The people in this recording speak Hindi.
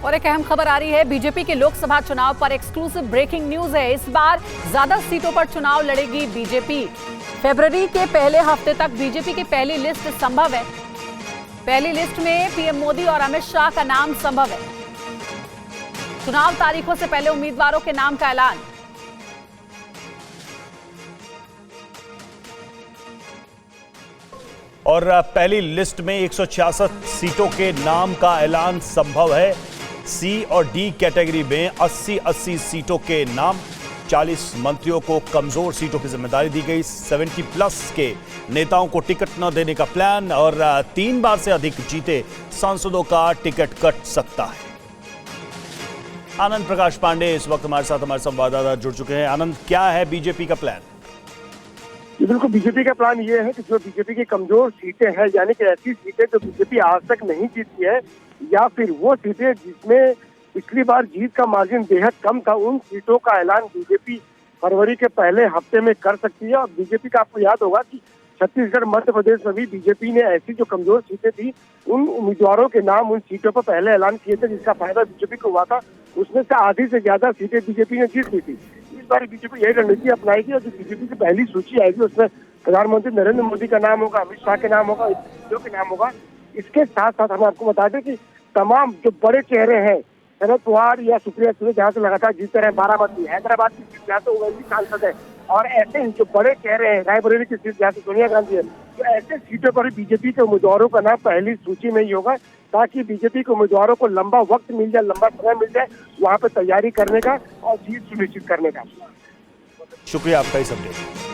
और एक अहम खबर आ रही है। बीजेपी के लोकसभा चुनाव पर एक्सक्लूसिव ब्रेकिंग न्यूज है। इस बार ज्यादा सीटों पर चुनाव लड़ेगी बीजेपी। फरवरी के पहले हफ्ते तक बीजेपी की पहली लिस्ट संभव है। पहली लिस्ट में पीएम मोदी और अमित शाह का नाम संभव है। चुनाव तारीखों से पहले उम्मीदवारों के नाम का ऐलान। और पहली लिस्ट में 166 सीटों के नाम का ऐलान संभव है। सी और डी कैटेगरी में 80-80 सीटों के नाम। 40 मंत्रियों को कमजोर सीटों की जिम्मेदारी दी गई। 70+ के नेताओं को टिकट न देने का प्लान और 3 बार से अधिक जीते सांसदों का टिकट कट सकता है। आनंद प्रकाश पांडे इस वक्त हमारे साथ हमारे संवाददाता जुड़ चुके हैं। आनंद, क्या है बीजेपी का प्लान? जी बिल्कुल, बीजेपी का प्लान ये है कि जो बीजेपी की कमजोर सीटें हैं, यानी कि ऐसी सीटें जो बीजेपी आज तक नहीं जीती है, या फिर वो सीटें जिसमें पिछली बार जीत का मार्जिन बेहद कम था, उन सीटों का ऐलान बीजेपी फरवरी के पहले हफ्ते में कर सकती है। और बीजेपी का आपको याद होगा कि छत्तीसगढ़, मध्य प्रदेश में भी बीजेपी ने ऐसी जो कमजोर सीटें थी, उन उम्मीदवारों के नाम उन सीटों पर पहले ऐलान किए थे, जिसका फायदा बीजेपी को हुआ था। उसमें से आधी से ज्यादा सीटें बीजेपी ने जीत ली थी। इस बार बीजेपी यही रणनीति अपनाएगी और जो बीजेपी की पहली सूची आएगी उसमें प्रधानमंत्री नरेंद्र मोदी का नाम होगा, अमित शाह के नाम होगा, के नाम होगा। इसके साथ साथ हम आपको बता दें कि तमाम जो बड़े चेहरे हैं, शरद पवार या सुप्रिया सुले जहाँ से लगातार जीतते रहे, बाराबंकी, हैदराबाद की सीट जहाँ से ओवैसी सांसद है, और ऐसे ही जो बड़े चेहरे हैं, रायबरेली की सीट जहाँ से सोनिया गांधी है, तो ऐसे सीटों पर बीजेपी के उम्मीदवारों का नाम पहली सूची में ही होगा, ताकि बीजेपी के उम्मीदवारों को लंबा वक्त मिल जाए, लंबा समय मिल जाए वहाँ पे तैयारी करने का और जीत सुनिश्चित करने का। शुक्रिया आपका इस अपडेट।